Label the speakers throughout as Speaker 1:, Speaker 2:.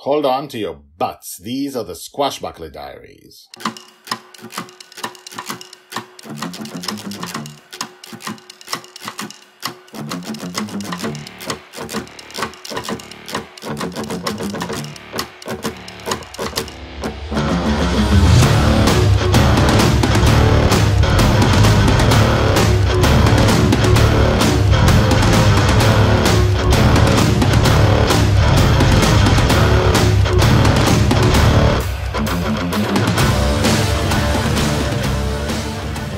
Speaker 1: Hold on to your butts. These are the Squashbuckler Diaries.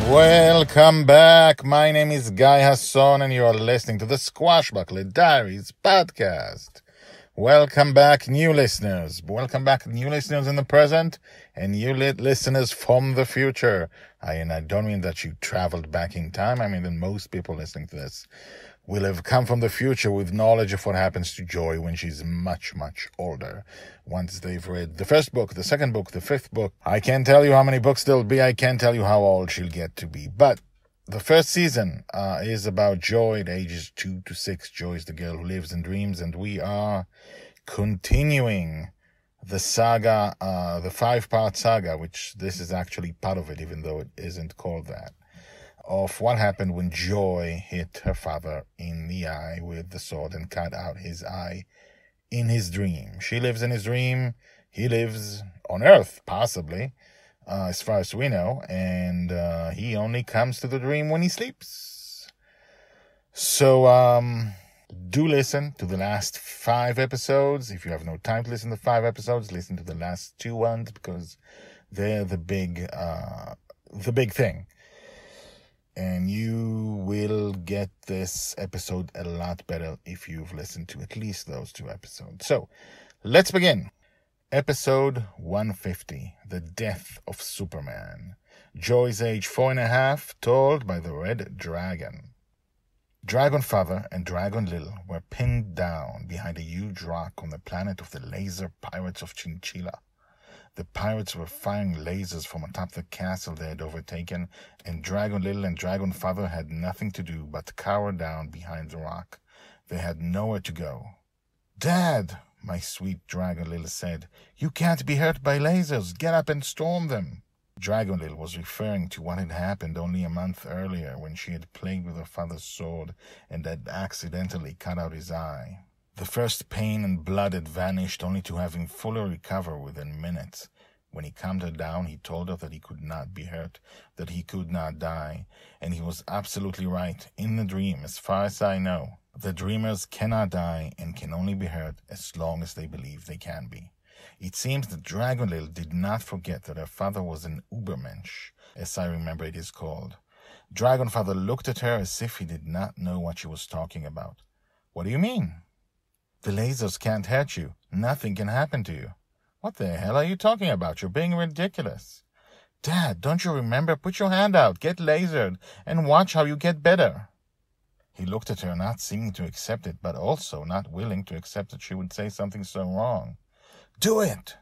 Speaker 1: Welcome back. My name is Guy Hasson, and you are listening to the Squashbuckler Diaries podcast. Welcome back, new listeners. Welcome back, new listeners in the present and new listeners from the future. I don't mean that you traveled back in time. I mean that most people listening to this will have come from the future with knowledge of what happens to Joy when she's much, much older. Once they've read the first book, the second book, the fifth book. I can't tell you how many books there'll be. I can't tell you how old she'll get to be. But the first season is about Joy at ages 2 to 6. Joy is the girl who lives in dreams, and we are continuing the saga, the 5-part saga, which this is actually part of it, even though it isn't called that, of what happened when Joy hit her father in the eye with the sword and cut out his eye in his dream. She lives in his dream. He lives on Earth, possibly, as far as we know, and he only comes to the dream when he sleeps. So, do listen to the last 5 episodes. If you have no time to listen to 5 episodes, listen to the last 2 ones, because they're the big thing. And you will get this episode a lot better if you've listened to at least those 2 episodes. So, let's begin. Episode 150, The Death of Superman. Joy's age 4.5, told by the Red Dragon. Dragon Father and Dragon Lil were pinned down behind a huge rock on the planet of the laser pirates of Chinchilla. The pirates were firing lasers from atop the castle they had overtaken, and Dragon Lil and Dragon Father had nothing to do but cower down behind the rock. They had nowhere to go. "Dad," my sweet Dragon Lil said, "you can't be hurt by lasers. Get up and storm them." Dragon Lil was referring to what had happened only a month earlier when she had played with her father's sword and had accidentally cut out his eye. The first pain and blood had vanished, only to have him fully recover within minutes. When he calmed her down, he told her that he could not be hurt, that he could not die, and he was absolutely right. In the dream, as far as I know, the dreamers cannot die and can only be hurt as long as they believe they can be. It seems that Dragon Lil did not forget that her father was an Ubermensch, as I remember it is called. Dragon Father looked at her as if he did not know what she was talking about. "What do you mean?" "The lasers can't hurt you. Nothing can happen to you." "What the hell are you talking about? You're being ridiculous." "Dad, don't you remember? Put your hand out, get lasered, and watch how you get better." He looked at her, not seeming to accept it, but also not willing to accept that she would say something so wrong. "Do it!"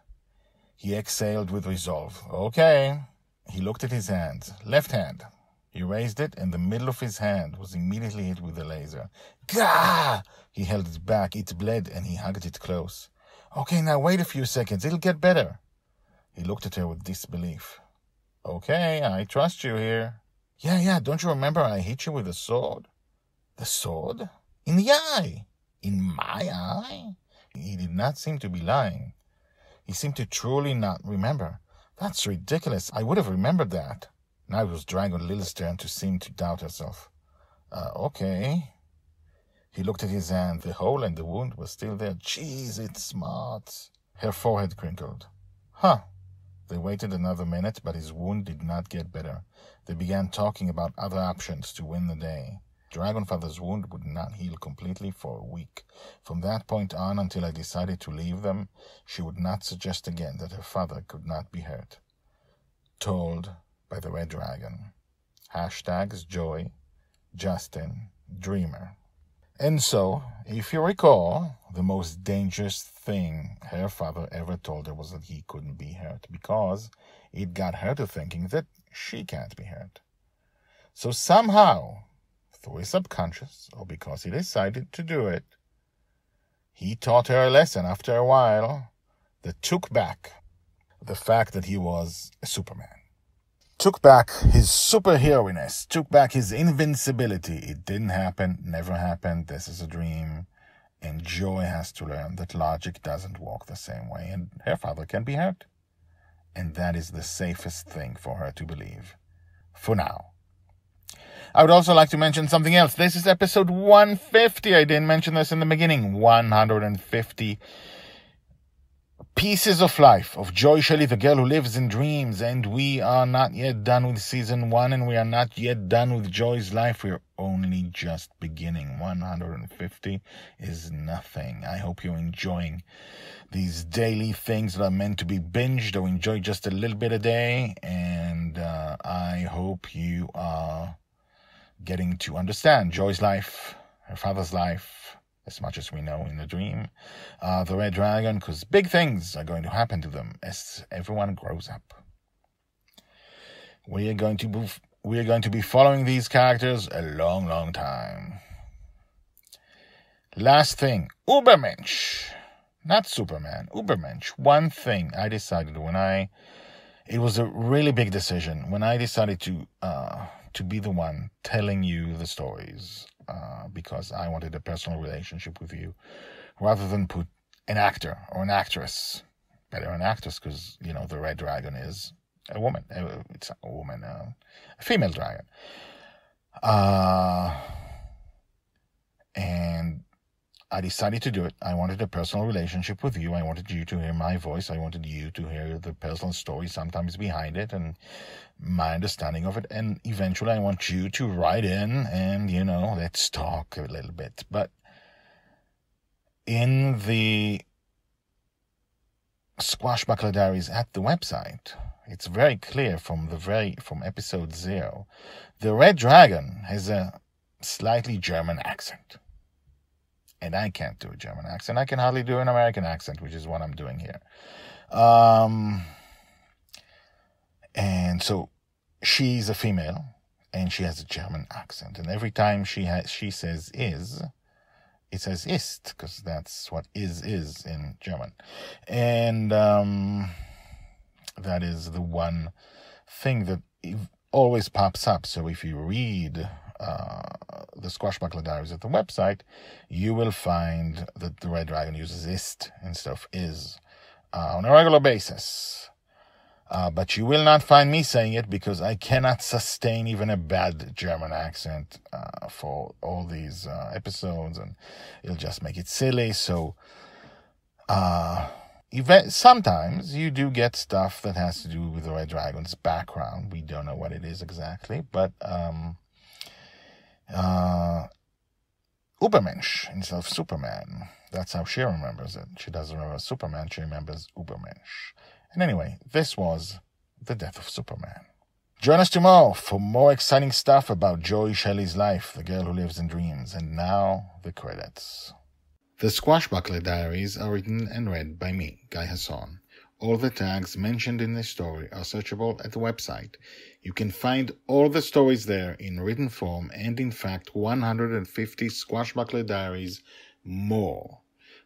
Speaker 1: He exhaled with resolve. "Okay." He looked at his hands. Left hand. He raised it, and the middle of his hand was immediately hit with the laser. "Gah!" He held it back. It bled, and he hugged it close. "Okay, now wait a few seconds. It'll get better." He looked at her with disbelief. "Okay, I trust you here." Yeah, don't you remember I hit you with a sword?" "The sword? In the eye?" "In my eye?" He did not seem to be lying. He seemed to truly not remember. "That's ridiculous. I would have remembered that." Now it was Dragon Lil's turn to seem to doubt herself. Okay. He looked at his hand. The hole and the wound were still there. "Jeez, it's smart." Her forehead crinkled. "Huh." They waited another minute, but his wound did not get better. They began talking about other options to win the day. Dragon Father's wound would not heal completely for a week. From that point on, until I decided to leave them, she would not suggest again that her father could not be hurt. Told by the Red Dragon. Hashtags Joy, Justin, Dreamer. And so, if you recall, the most dangerous thing her father ever told her was that he couldn't be hurt, because it got her to thinking that she can't be hurt. So somehow, through his subconscious, or because he decided to do it, he taught her a lesson after a while that took back the fact that he was a Superman. Took back his superhero-ness, took back his invincibility. It didn't happen, never happened, this is a dream. And Joy has to learn that logic doesn't work the same way, and her father can be hurt. And that is the safest thing for her to believe. For now. I would also like to mention something else. This is episode 150. I didn't mention this in the beginning. 150 pieces of life of Joy Shelley, the girl who lives in dreams. And we are not yet done with season 1, and we are not yet done with Joy's life. We're only just beginning. 150 is nothing. I hope you're enjoying these daily things that are meant to be binged, or enjoy just a little bit a day. And I hope you are getting to understand Joy's life, her father's life, as much as we know in the dream, the Red Dragon, because big things are going to happen to them as everyone grows up. We are going to be following these characters a long, long time. Last thing, Ubermensch, not Superman, Ubermensch. One thing I decided it was a really big decision when I decided to be the one telling you the stories. Because I wanted a personal relationship with you, rather than put an actor or an actress. Better an actress, because, the Red Dragon is a woman. It's a woman, a female dragon. And I decided to do it. I wanted a personal relationship with you. I wanted you to hear my voice. I wanted you to hear the personal story sometimes behind it and my understanding of it. And eventually I want you to write in and, let's talk a little bit. But in the Squashbuckler Diaries at the website, it's very clear from episode 0, the Red Dragon has a slightly German accent. And I can't do a German accent. I can hardly do an American accent, which is what I'm doing here. And so she's a female, and she has a German accent. And every time she says is, it says ist, because that's what is in German. And that is the one thing that always pops up. So if you read the Squashbuckler Diaries at the website, you will find that the Red Dragon uses ist instead of is on a regular basis. But you will not find me saying it, because I cannot sustain even a bad German accent for all these episodes, and it'll just make it silly. So sometimes you do get stuff that has to do with the Red Dragon's background. We don't know what it is exactly, but Ubermensch instead of Superman. That's how she remembers it. She doesn't remember Superman, she remembers Ubermensch. And anyway, this was the death of Superman. Join us tomorrow for more exciting stuff about Joy Shelley's life, the girl who lives in dreams. And now, the credits. The Squashbuckler Diaries are written and read by me, Guy Hasson. All the tags mentioned in this story are searchable at the website. You can find all the stories there in written form, and in fact 150 Squashbuckler Diaries more.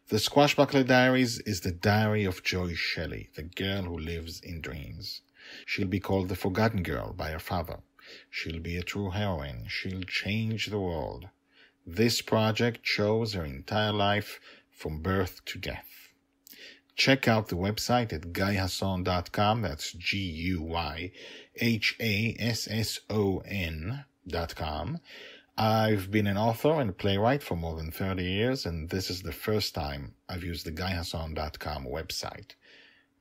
Speaker 1: The Squashbuckler Diaries is the diary of Joy Shelley, the girl who lives in dreams. She'll be called the Forgotten Girl by her father. She'll be a true heroine. She'll change the world. This project shows her entire life from birth to death. Check out the website at guyhasson.com. That's GUYHASSON.com. I've been an author and a playwright for more than 30 years, and this is the first time I've used the guyhasson.com website,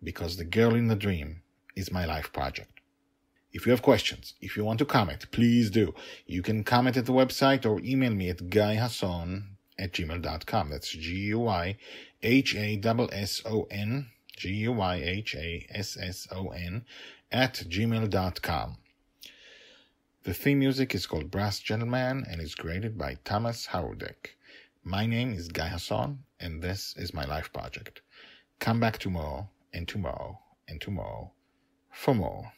Speaker 1: because The Girl in the Dream is my life project. If you have questions, if you want to comment, please do. You can comment at the website or email me at guyhasson@gmail.com. That's GUYHASSON @gmail.com. The theme music is called Brass Gentleman and is created by Thomas Howardek. My name is Guy Hasson, and this is my life project. Come back tomorrow, and tomorrow, and tomorrow for more.